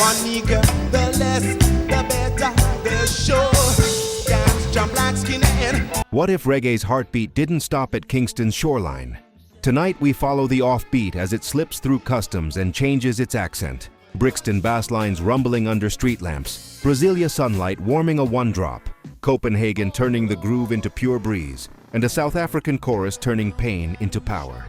One nigga, the less, the better, the show. Dance, jump like skinhead. What if reggae's heartbeat didn't stop at Kingston's shoreline? Tonight we follow the offbeat as it slips through customs and changes its accent. Brixton basslines rumbling under street lamps, Brasilia sunlight warming a one-drop, Copenhagen turning the groove into pure breeze, and a South African chorus turning pain into power.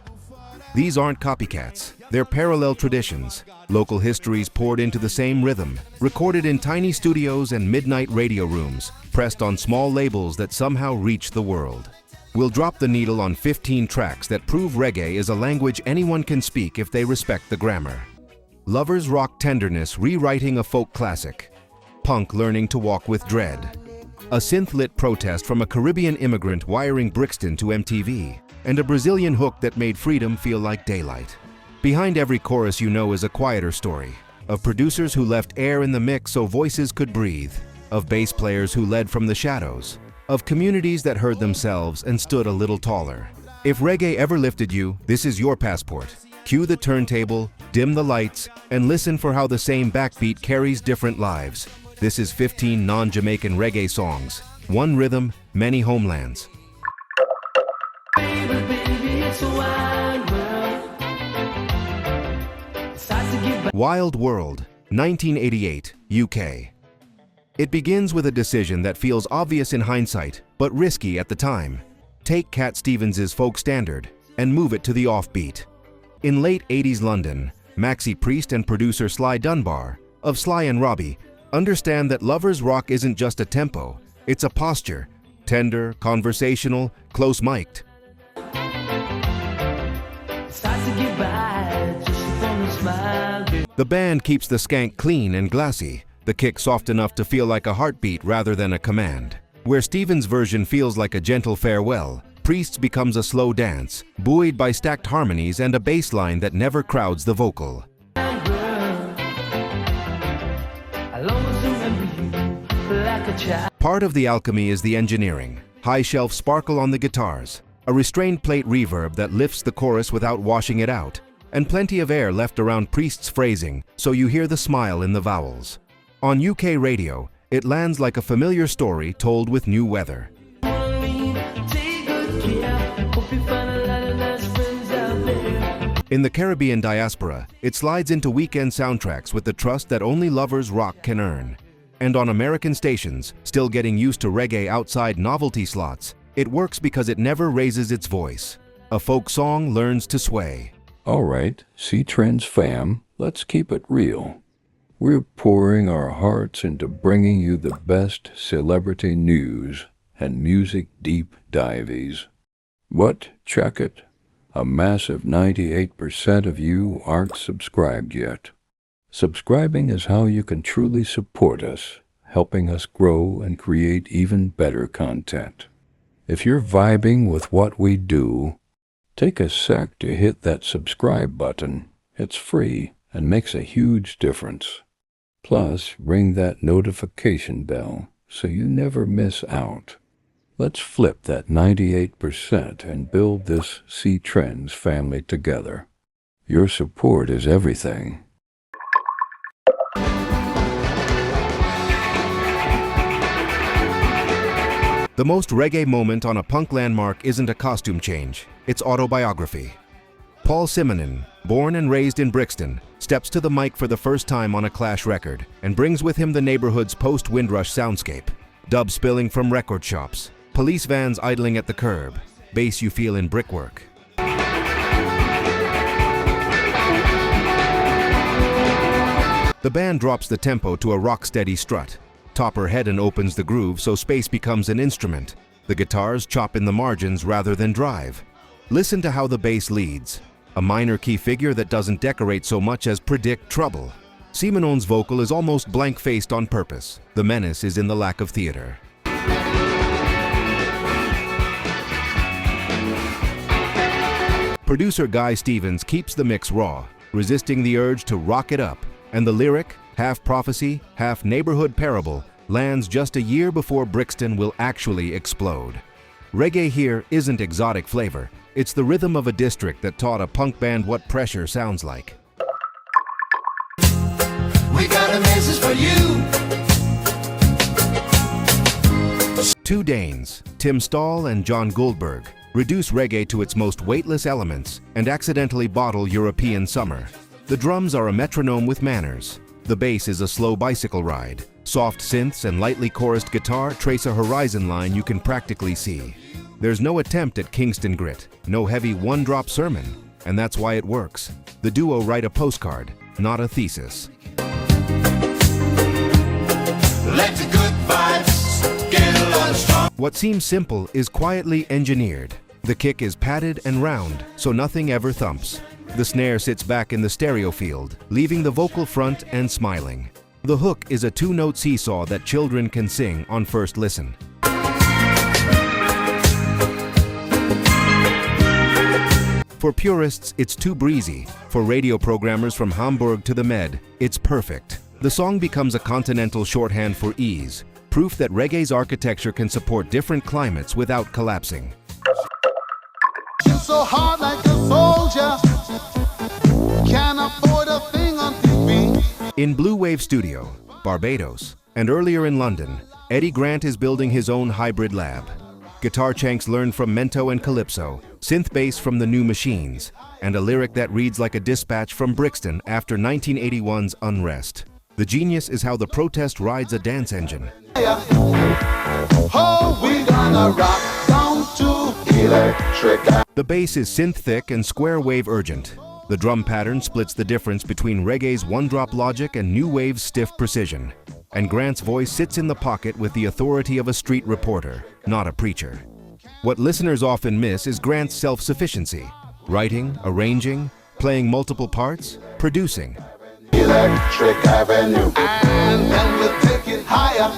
These aren't copycats, they're parallel traditions, local histories poured into the same rhythm, recorded in tiny studios and midnight radio rooms, pressed on small labels that somehow reach the world. We'll drop the needle on 15 tracks that prove reggae is a language anyone can speak if they respect the grammar. Lovers rock tenderness rewriting a folk classic. Punk learning to walk with dread. A synth-lit protest from a Caribbean immigrant wiring Brixton to MTV. And a Brazilian hook that made freedom feel like daylight. Behind every chorus you know is a quieter story. Of producers who left air in the mix so voices could breathe. Of bass players who led from the shadows. Of communities that heard themselves and stood a little taller. If reggae ever lifted you, this is your passport. Cue the turntable, dim the lights, and listen for how the same backbeat carries different lives. This is 15 non-Jamaican reggae songs. One rhythm, many homelands. Wild World, 1988, UK. It begins with a decision that feels obvious in hindsight, but risky at the time. Take Cat Stevens's folk standard and move it to the offbeat. In late 80s London, Maxi Priest and producer Sly Dunbar, of Sly and Robbie, understand that lovers rock isn't just a tempo, it's a posture, tender, conversational, close-mic'd. The band keeps the skank clean and glassy, the kick soft enough to feel like a heartbeat rather than a command. Where Stevens' version feels like a gentle farewell, Priest's becomes a slow dance, buoyed by stacked harmonies and a bass line that never crowds the vocal. Part of the alchemy is the engineering. High-shelf sparkle on the guitars, a restrained plate reverb that lifts the chorus without washing it out, and plenty of air left around Priest's phrasing so you hear the smile in the vowels. On UK radio, it lands like a familiar story told with new weather. In the Caribbean diaspora, it slides into weekend soundtracks with the trust that only lovers rock can earn. And on American stations, still getting used to reggae outside novelty slots, it works because it never raises its voice. A folk song learns to sway. All right, C-Trends fam, let's keep it real. We're pouring our hearts into bringing you the best celebrity news and music deep dives. What? Check it. A massive 98% of you aren't subscribed yet. Subscribing is how you can truly support us, helping us grow and create even better content. If you're vibing with what we do, take a sec to hit that subscribe button. It's free and makes a huge difference. Plus, ring that notification bell so you never miss out. Let's flip that 98% and build this C-Trends family together. Your support is everything. The most reggae moment on a punk landmark isn't a costume change, it's autobiography. Paul Simonon, born and raised in Brixton, steps to the mic for the first time on a Clash record and brings with him the neighborhood's post-Windrush soundscape. Dub spilling from record shops, police vans idling at the curb, bass you feel in brickwork. The band drops the tempo to a rock-steady strut. Topper Hedden opens the groove so space becomes an instrument. The guitars chop in the margins rather than drive. Listen to how the bass leads. A minor key figure that doesn't decorate so much as predict trouble. Simonon's vocal is almost blank-faced on purpose. The menace is in the lack of theater. Producer Guy Stevens keeps the mix raw, resisting the urge to rock it up, and the lyric, half prophecy, half neighborhood parable, lands just a year before Brixton will actually explode. Reggae here isn't exotic flavor, it's the rhythm of a district that taught a punk band what pressure sounds like. We gotta Two Danes, Tim Stahl and John Goldberg, reduce reggae to its most weightless elements and accidentally bottle European summer. The drums are a metronome with manners. The bass is a slow bicycle ride. Soft synths and lightly chorused guitar trace a horizon line you can practically see. There's no attempt at Kingston grit, no heavy one-drop sermon, and that's why it works. The duo write a postcard, not a thesis. Let the good vibes get a lot strong. What seems simple is quietly engineered. The kick is padded and round, so nothing ever thumps. The snare sits back in the stereo field, leaving the vocal front and smiling. The hook is a two-note seesaw that children can sing on first listen. For purists, it's too breezy. For radio programmers from Hamburg to the Med, it's perfect. The song becomes a continental shorthand for ease, proof that reggae's architecture can support different climates without collapsing. So hard like a soldier, can't afford a thing on TV. In Blue Wave Studio, Barbados, and earlier in London, Eddy Grant is building his own hybrid lab. Guitar chanks learned from Mento and Calypso, synth bass from the New Machines, and a lyric that reads like a dispatch from Brixton after 1981's Unrest. The genius is how the protest rides a dance engine. Oh, we gonna rock down to electric. The bass is synth-thick and square-wave urgent. The drum pattern splits the difference between reggae's one-drop logic and new wave's stiff precision. And Grant's voice sits in the pocket with the authority of a street reporter, not a preacher. What listeners often miss is Grant's self-sufficiency. Writing, arranging, playing multiple parts, producing. Electric Avenue, and then we'll take it higher.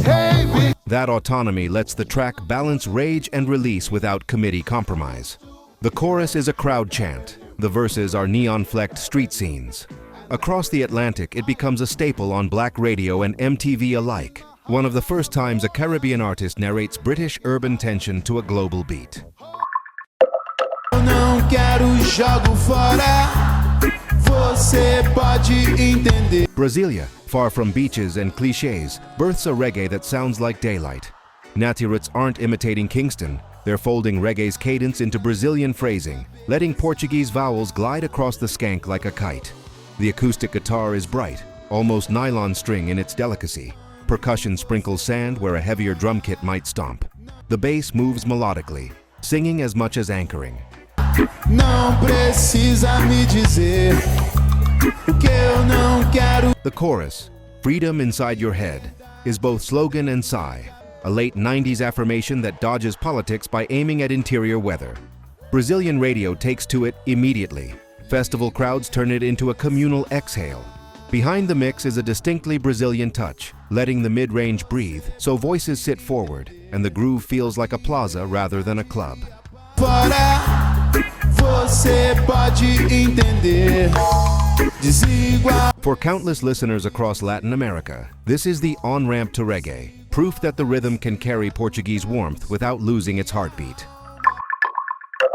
Hey, we That autonomy lets the track balance rage and release without committee compromise. The chorus is a crowd chant. The verses are neon-flecked street scenes. Across the Atlantic, it becomes a staple on black radio and MTV alike. One of the first times a Caribbean artist narrates British urban tension to a global beat. não quero jogo fora. Você pode entender. Brasilia, far from beaches and cliches, births a reggae that sounds like daylight. Natiruts aren't imitating Kingston. They're folding reggae's cadence into Brazilian phrasing, letting Portuguese vowels glide across the skank like a kite. The acoustic guitar is bright, almost nylon string in its delicacy. Percussion sprinkles sand where a heavier drum kit might stomp. The bass moves melodically, singing as much as anchoring. Não precisa me dizer o que eu não quero. The chorus, Freedom Inside Your Head, is both slogan and sigh, a late 90s affirmation that dodges politics by aiming at interior weather. Brazilian radio takes to it immediately. Festival crowds turn it into a communal exhale. Behind the mix is a distinctly Brazilian touch, letting the mid-range breathe so voices sit forward and the groove feels like a plaza rather than a club. Fora, você pode entender. Desigual. For countless listeners across Latin America, this is the on-ramp to reggae, proof that the rhythm can carry Portuguese warmth without losing its heartbeat.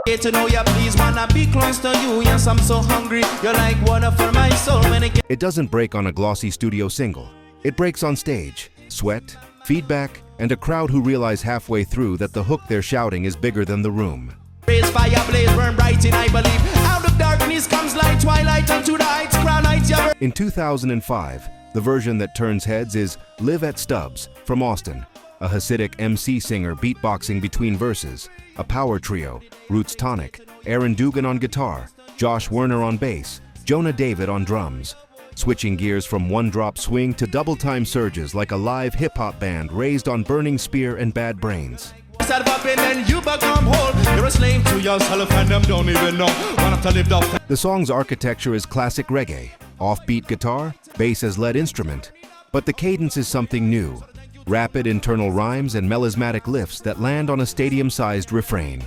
To know you, please wanna be close to you. Yes, I'm so hungry. You're like water for my soul when it It doesn't break on a glossy studio single. It breaks on stage. Sweat, feedback, and a crowd who realize halfway through that the hook they're shouting is bigger than the room. raise fire, blaze, burn bright in, I believe. Out of darkness comes light, twilight unto the heights, crown heights, yeah. In 2005, the version that turns heads is Live at Stubbs from Austin, a Hasidic MC singer beatboxing between verses, a power trio, Roots Tonic, Aaron Dugan on guitar, Josh Werner on bass, Jonah David on drums, switching gears from one-drop swing to double-time surges like a live hip-hop band raised on Burning Spear and Bad Brains. Start popping and you become whole. You're a slave to yourself and them don't even know. Want to live the The song's architecture is classic reggae, offbeat guitar, bass as lead instrument, but the cadence is something new. Rapid internal rhymes and melismatic lifts that land on a stadium-sized refrain.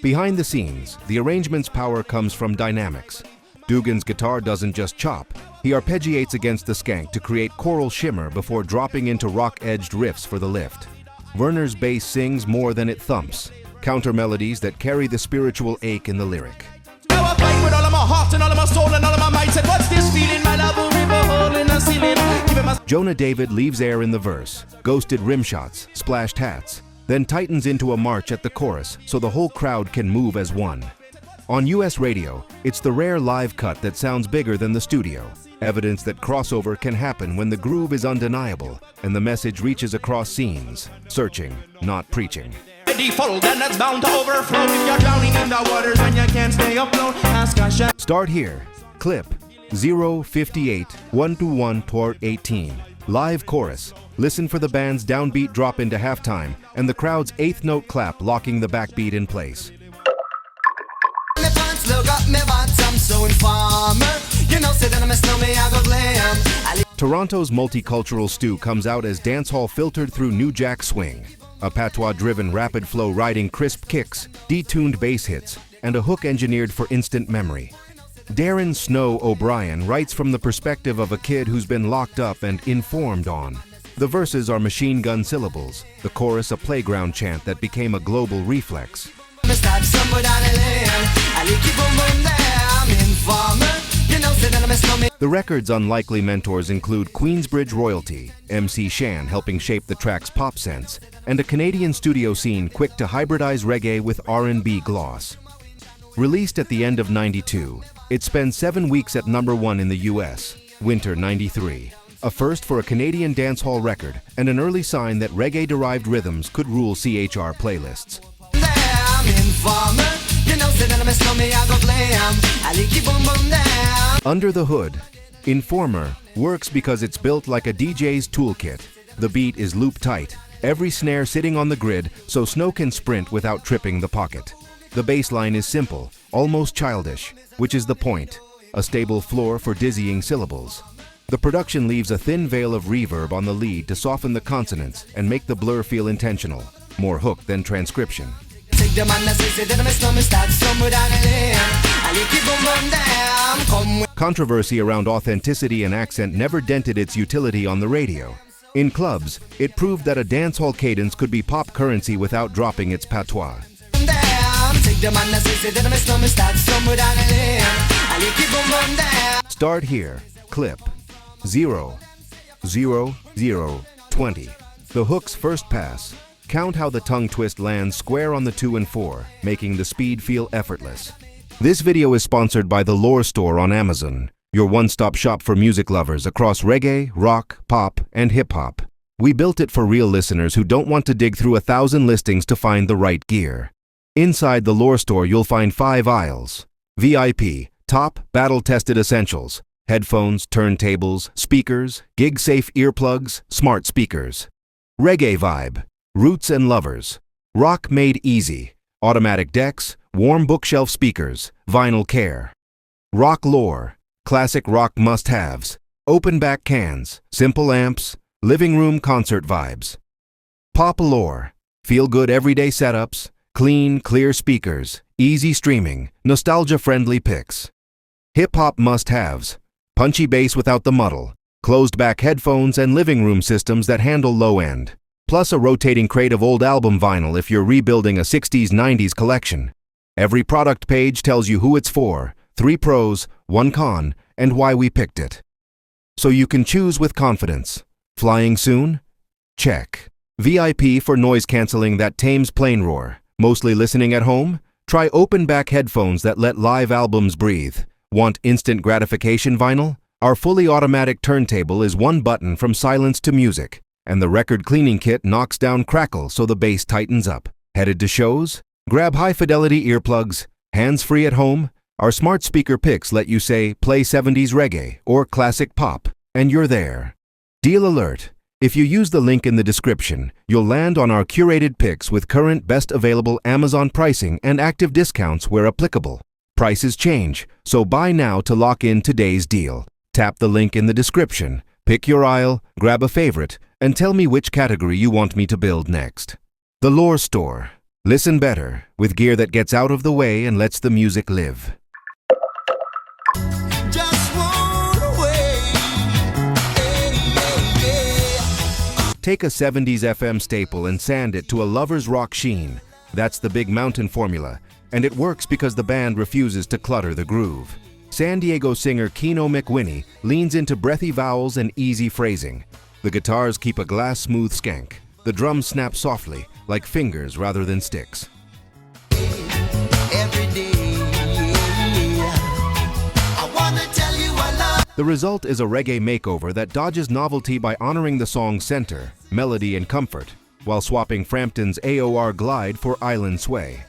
Behind the scenes, the arrangement's power comes from dynamics. Dugan's guitar doesn't just chop, he arpeggiates against the skank to create choral shimmer before dropping into rock-edged riffs for the lift. Werner's bass sings more than it thumps, counter melodies that carry the spiritual ache in the lyric. Now fight with all of my heart and all of my soul and all of my might. Said, what's this feeling? My love will rip a hole in the ceiling. Give him a Jonah David leaves air in the verse, ghosted rim shots, splashed hats, then tightens into a march at the chorus so the whole crowd can move as one. On US radio, it's the rare live cut that sounds bigger than the studio, evidence that crossover can happen when the groove is undeniable and the message reaches across scenes, searching, not preaching. default, and that's bound to overflow. If you're drowning in the waters and you can't stay afloat, ask a Start here. Clip 058 121 Port 18. Live chorus. Listen for the band's downbeat drop into halftime and the crowd's eighth note clap locking the backbeat in place. Toronto's multicultural stew comes out as dancehall filtered through New Jack swing. A patois-driven rapid flow riding crisp kicks, detuned bass hits, and a hook engineered for instant memory. Darren Snow O'Brien writes from the perspective of a kid who's been locked up and informed on. The verses are machine gun syllables, the chorus a playground chant that became a global reflex. The record's unlikely mentors include Queensbridge royalty, MC Shan helping shape the track's pop sense, and a Canadian studio scene quick to hybridize reggae with R&B gloss. Released at the end of '92, it spent 7 weeks at #1 in the US, winter '93, a first for a Canadian dancehall record and an early sign that reggae-derived rhythms could rule CHR playlists. Under the Hood, Informer works because it's built like a DJ's toolkit. The beat is loop tight, every snare sitting on the grid so Snow can sprint without tripping the pocket. The bass line is simple, almost childish, which is the point, a stable floor for dizzying syllables. The production leaves a thin veil of reverb on the lead to soften the consonants and make the blur feel intentional, more hook than transcription. Controversy around authenticity and accent never dented its utility on the radio. In clubs, it proved that a dancehall cadence could be pop currency without dropping its patois. Start here. Clip 0:00:20. The hook's first pass. Count how the tongue twist lands square on the 2 and 4, making the speed feel effortless. This video is sponsored by the Lore Store on Amazon, your one-stop shop for music lovers across reggae, rock, pop, and hip-hop. We built it for real listeners who don't want to dig through 1,000 listings to find the right gear. Inside the Lore Store, you'll find 5 aisles. VIP, top, battle-tested essentials. Headphones, turntables, speakers, gig-safe earplugs, smart speakers. Reggae vibe. Roots and lovers. Rock made easy. Automatic decks, warm bookshelf speakers, vinyl care. Rock lore. Classic rock must-haves. Open back cans, simple amps, living room concert vibes. Pop lore. Feel-good everyday setups, clean, clear speakers, easy streaming, nostalgia-friendly picks. Hip-hop must-haves. Punchy bass without the muddle, closed-back headphones and living room systems that handle low-end. Plus a rotating crate of old album vinyl if you're rebuilding a 60s-90s collection. Every product page tells you who it's for, 3 pros, 1 con, and why we picked it. So you can choose with confidence. Flying soon? Check. VIP for noise canceling that tames plane roar. Mostly listening at home? Try open-back headphones that let live albums breathe. Want instant gratification vinyl? Our fully automatic turntable is 1 button from silence to music. And the record cleaning kit knocks down crackle so the bass tightens up. Headed to shows? Grab high-fidelity earplugs. Hands-free at home? Our smart speaker picks let you say, play 70s reggae or classic pop, and you're there. Deal alert. If you use the link in the description, you'll land on our curated picks with current best available Amazon pricing and active discounts where applicable. Prices change, so buy now to lock in today's deal. Tap the link in the description, pick your aisle, grab a favorite, and tell me which category you want me to build next. The Lore Store. Listen better, with gear that gets out of the way and lets the music live. just one way. Take a 70s FM staple and sand it to a lover's rock sheen. That's the Big Mountain formula. And it works because the band refuses to clutter the groove. San Diego singer Keno McWhinney leans into breathy vowels and easy phrasing. The guitars keep a glass-smooth skank. The drums snap softly, like fingers rather than sticks. Every day, I wanna tell you I love. The result is a reggae makeover that dodges novelty by honoring the song's center, melody and comfort, while swapping Frampton's AOR glide for island sway.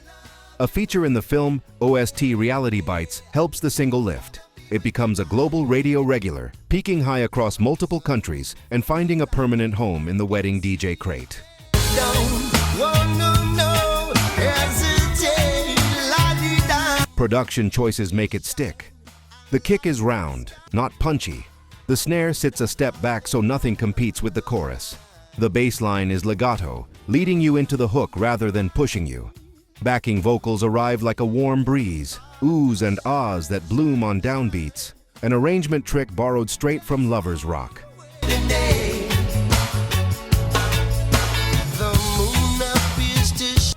A feature in the film, OST Reality Bites, helps the single lift. It becomes a global radio regular, peaking high across multiple countries and finding a permanent home in the wedding DJ crate. Production choices make it stick. The kick is round, not punchy. The snare sits a step back so nothing competes with the chorus. The bass line is legato, leading you into the hook rather than pushing you. Backing vocals arrive like a warm breeze, oohs and ahs that bloom on downbeats, an arrangement trick borrowed straight from lovers rock.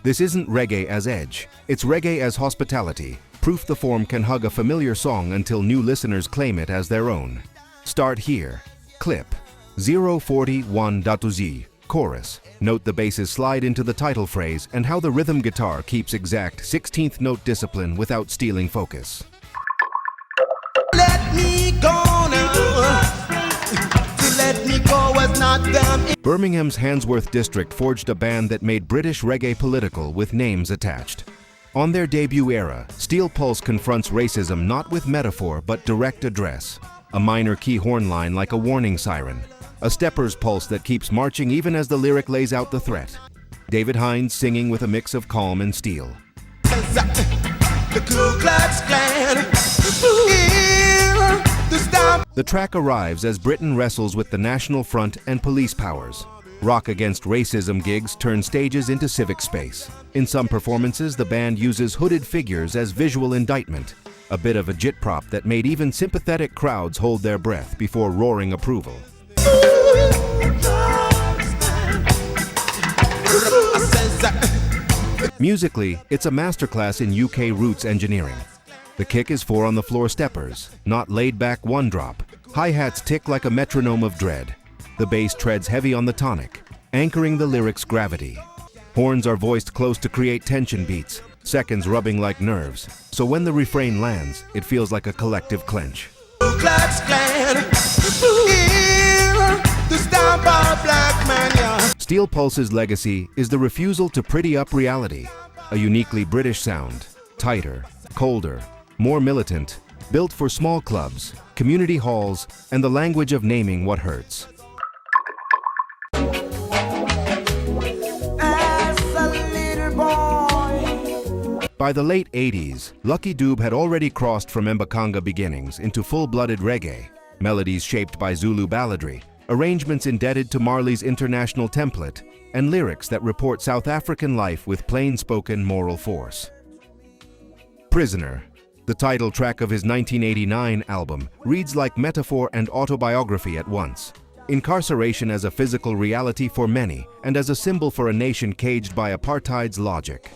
This isn't reggae as edge, it's reggae as hospitality, proof the form can hug a familiar song until new listeners claim it as their own. Start here. Clip 041.z, chorus. Note the basses slide into the title phrase and how the rhythm guitar keeps exact 16th note discipline without stealing focus. Let me go now. To let me go was not them. Birmingham's Handsworth district forged a band that made British reggae political with names attached. On their debut era, Steel Pulse confronts racism not with metaphor but direct address. A minor key horn line like a warning siren. A stepper's pulse that keeps marching even as the lyric lays out the threat. David Hines singing with a mix of calm and steel. The Klux Klan. The track arrives as Britain wrestles with the National Front and police powers. Rock Against Racism gigs turn stages into civic space. In some performances, the band uses hooded figures as visual indictment, a bit of a jitprop that made even sympathetic crowds hold their breath before roaring approval. Musically, it's a masterclass in UK roots engineering. The kick is 4 on-the-floor steppers, not laid-back one-drop. Hi-hats tick like a metronome of dread. The bass treads heavy on the tonic, anchoring the lyric's gravity. Horns are voiced close to create tension beats, seconds rubbing like nerves, so when the refrain lands, it feels like a collective clench. Steel Pulse's legacy is the refusal to pretty up reality, a uniquely British sound, tighter, colder, more militant, built for small clubs, community halls, and the language of naming what hurts. By the late 80s, Lucky Dube had already crossed from Mbakanga beginnings into full-blooded reggae, melodies shaped by Zulu balladry, arrangements indebted to Marley's international template, and lyrics that report South African life with plain-spoken moral force. Prisoner, the title track of his 1989 album, reads like metaphor and autobiography at once. Incarceration as a physical reality for many and as a symbol for a nation caged by apartheid's logic.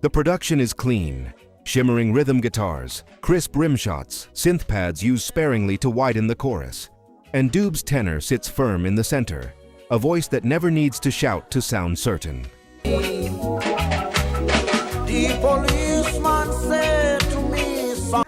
The production is clean. Shimmering rhythm guitars, crisp rim shots, synth pads used sparingly to widen the chorus. And Dube's tenor sits firm in the center, a voice that never needs to shout to sound certain.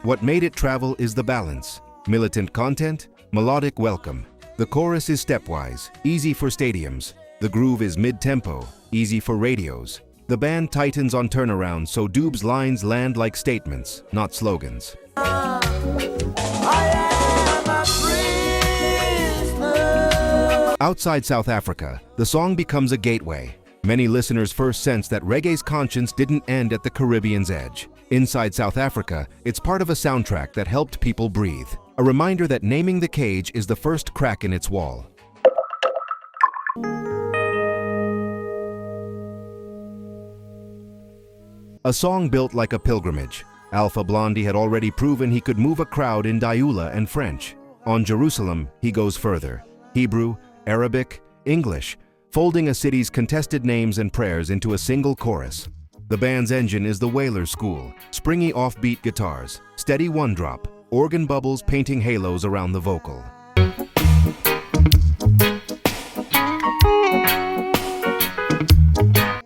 What made it travel is the balance. Militant content, melodic welcome. The chorus is stepwise, easy for stadiums. The groove is mid-tempo, easy for radios. The band tightens on turnaround so Dube's lines land like statements, not slogans. Outside South Africa, the song becomes a gateway. Many listeners first sense that reggae's conscience didn't end at the Caribbean's edge. Inside South Africa, it's part of a soundtrack that helped people breathe. A reminder that naming the cage is the first crack in its wall. A song built like a pilgrimage. Alpha Blondy had already proven he could move a crowd in Dioula and French. On Jerusalem, he goes further. Hebrew, Arabic, English. folding a city's contested names and prayers into a single chorus. The band's engine is the Whaler School, springy offbeat guitars, steady one-drop, organ bubbles painting halos around the vocal.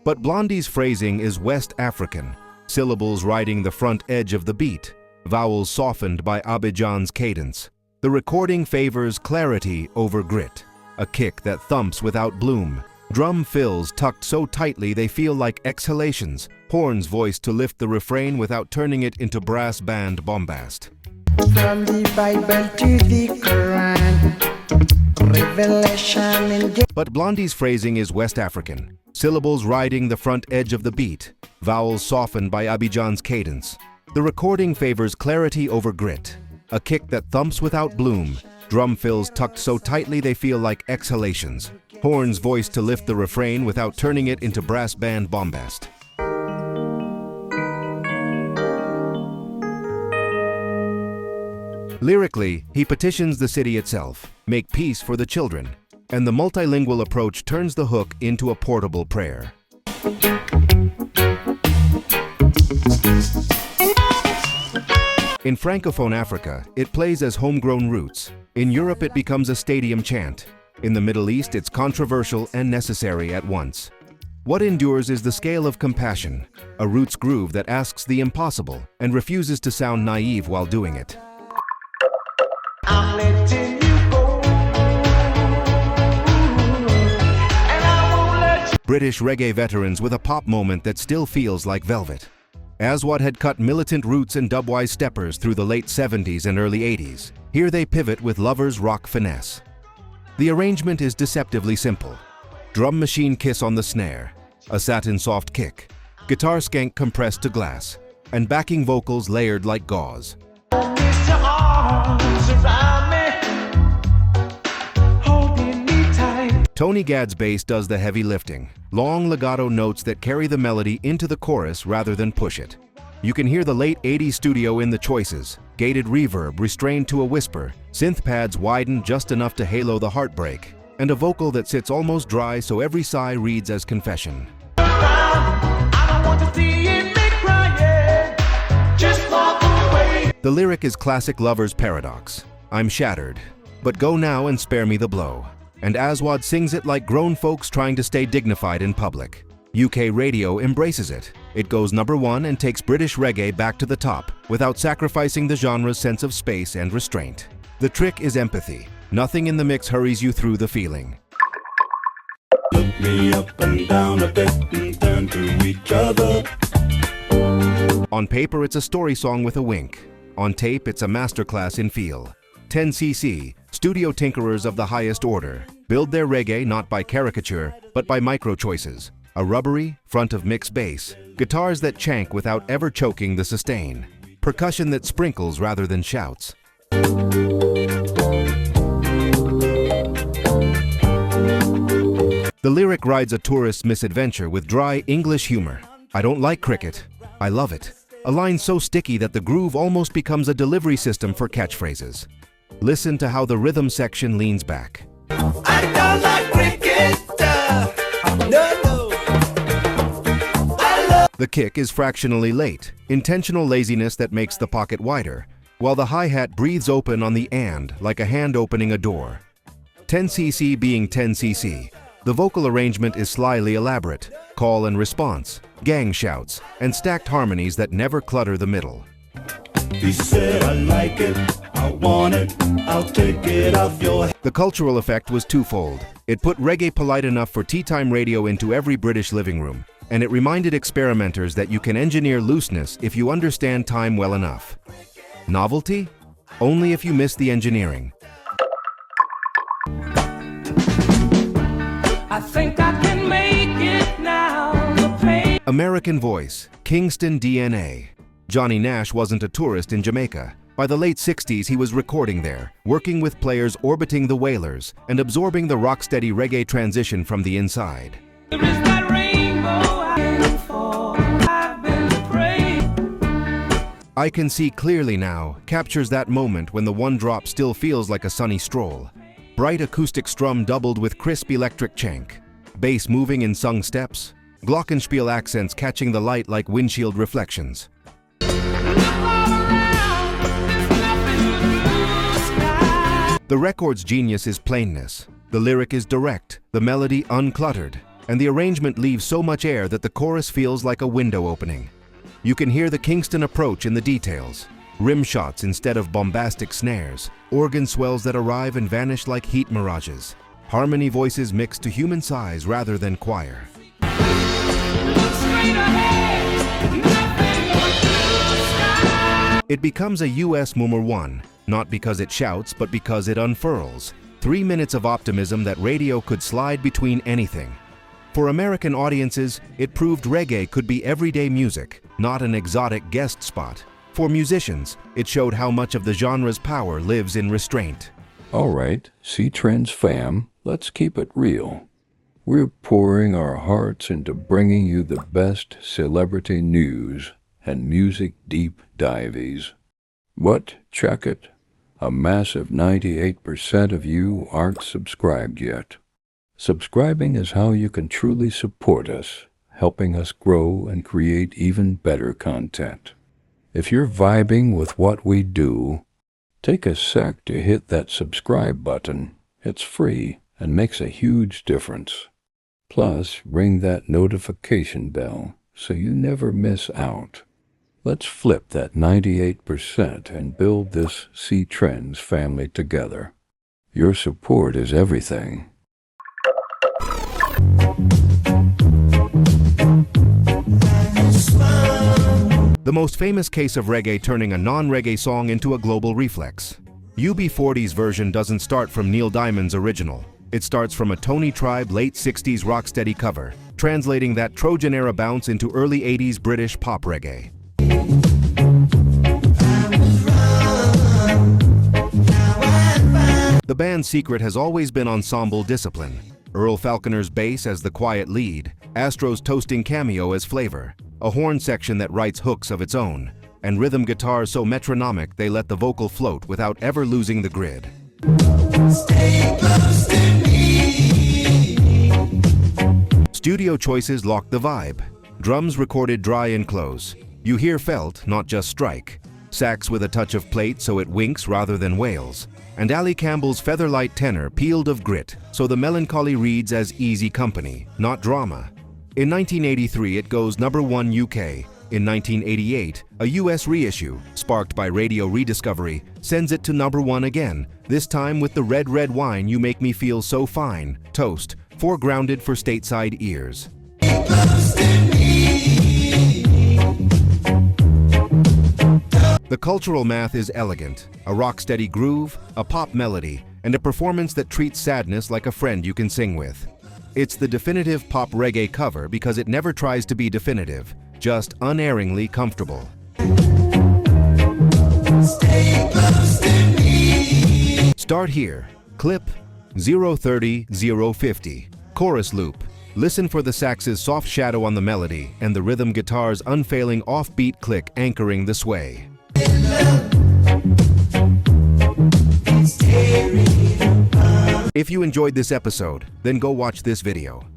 But Blondy's phrasing is West African, syllables riding the front edge of the beat, vowels softened by Abidjan's cadence. The recording favors clarity over grit, a kick that thumps without bloom, drum fills tucked so tightly they feel like exhalations, horns voiced to lift the refrain without turning it into brass band bombast. From the Bible to the Quran, Revelation and... But Blondy's phrasing is West African, syllables riding the front edge of the beat, vowels softened by Abidjan's cadence. The recording favors clarity over grit, a kick that thumps without bloom, drum fills tucked so tightly they feel like exhalations, horns voiced to lift the refrain without turning it into brass band bombast. Lyrically, he petitions the city itself, make peace for the children, and the multilingual approach turns the hook into a portable prayer. In Francophone Africa, it plays as homegrown roots. In Europe, it becomes a stadium chant. In the Middle East, it's controversial and necessary at once. What endures is the scale of compassion, a roots groove that asks the impossible and refuses to sound naive while doing it. I'm letting you go, and I won't let you... British reggae veterans with a pop moment that still feels like velvet. Aswad had cut militant roots and dubwise steppers through the late 70s and early 80s. Here they pivot with lovers' rock finesse. The arrangement is deceptively simple. Drum machine kiss on the snare, a satin soft kick, guitar skank compressed to glass, and backing vocals layered like gauze. Mr. Arms around me, holding me tight. Tony Gadd's bass does the heavy lifting, long legato notes that carry the melody into the chorus rather than push it. You can hear the late 80s studio in the choices, gated reverb restrained to a whisper, synth pads widened just enough to halo the heartbreak, and a vocal that sits almost dry so every sigh reads as confession. I don't want to see it me crying, just walk away. The lyric is classic lover's paradox. I'm shattered, but go now and spare me the blow. And Aswad sings it like grown folks trying to stay dignified in public. UK radio embraces it. It goes #1 and takes British reggae back to the top without sacrificing the genre's sense of space and restraint. The trick is empathy. Nothing in the mix hurries you through the feeling. Look me up and down a bit and turn to each other. On paper, it's a story song with a wink. On tape, it's a masterclass in feel. 10cc, studio tinkerers of the highest order, build their reggae not by caricature, but by micro-choices. A rubbery, front of mix bass, guitars that chank without ever choking the sustain, percussion that sprinkles rather than shouts. The lyric rides a tourist's misadventure with dry English humor. I don't like cricket, I love it. A line so sticky that the groove almost becomes a delivery system for catchphrases. Listen to how the rhythm section leans back. I don't like cricket. No. The kick is fractionally late, intentional laziness that makes the pocket wider, while the hi-hat breathes open on the and like a hand opening a door. 10cc being 10cc, the vocal arrangement is slyly elaborate, call and response, gang shouts, and stacked harmonies that never clutter the middle. He said, I like it, I want it, I'll take it off your head. The cultural effect was twofold. It put reggae polite enough for tea time radio into every British living room, and it reminded experimenters that you can engineer looseness if you understand time well enough. Novelty? Only if you miss the engineering. I think I can make it now. The pain. American voice, Kingston DNA. Johnny Nash wasn't a tourist in Jamaica. By the late 60s, he was recording there, working with players orbiting the Whalers and absorbing the rocksteady reggae transition from the inside. There is that rainbow I've been for. I've been praying. I Can See Clearly Now captures that moment when the one drop still feels like a sunny stroll. Bright acoustic strum doubled with crisp electric chank. bass moving in sung steps, glockenspiel accents catching the light like windshield reflections. The record's genius is plainness. The lyric is direct, the melody uncluttered, and the arrangement leaves so much air that the chorus feels like a window opening. You can hear the Kingston approach in the details. Rim shots instead of bombastic snares, organ swells that arrive and vanish like heat mirages, harmony voices mixed to human sighs rather than choir. It becomes a US number one, not because it shouts, but because it unfurls. 3 minutes of optimism that radio could slide between anything. For American audiences, it proved reggae could be everyday music, not an exotic guest spot. For musicians, it showed how much of the genre's power lives in restraint. All right, C-Trends fam, let's keep it real. We're pouring our hearts into bringing you the best celebrity news and music deep dives. What? Check it. A massive 98% of you aren't subscribed yet. Subscribing is how you can truly support us, helping us grow and create even better content. If you're vibing with what we do, take a sec to hit that subscribe button. It's free and makes a huge difference. Plus, ring that notification bell so you never miss out. Let's flip that 98% and build this C-Trends family together. Your support is everything. The most famous case of reggae turning a non-reggae song into a global reflex. UB40's version doesn't start from Neil Diamond's original. It starts from a Tony Tribe late 60s rocksteady cover, translating that Trojan-era bounce into early 80s British pop reggae. The band's secret has always been ensemble discipline. Earl Falconer's bass as the quiet lead, Astro's toasting cameo as flavor, a horn section that writes hooks of its own, and rhythm guitars so metronomic they let the vocal float without ever losing the grid. Stay close to me. Studio choices lock the vibe. Drums recorded dry and close. You hear felt, not just strike. Sax with a touch of plate so it winks rather than wails. And Ali Campbell's featherlight tenor peeled of grit, so the melancholy reads as easy company, not drama. In 1983, it goes number 1 UK. In 1988, a US reissue, sparked by radio rediscovery, sends it to number 1 again, this time with the Red Red Wine You Make Me Feel So Fine, Toast, foregrounded for stateside ears. The cultural math is elegant, a rock-steady groove, a pop melody, and a performance that treats sadness like a friend you can sing with. It's the definitive pop reggae cover because it never tries to be definitive, just unerringly comfortable. Stay close to me. Start here. Clip 030-050. Chorus loop. Listen for the sax's soft shadow on the melody and the rhythm guitar's unfailing offbeat click anchoring the sway. If you enjoyed this episode, then go watch this video.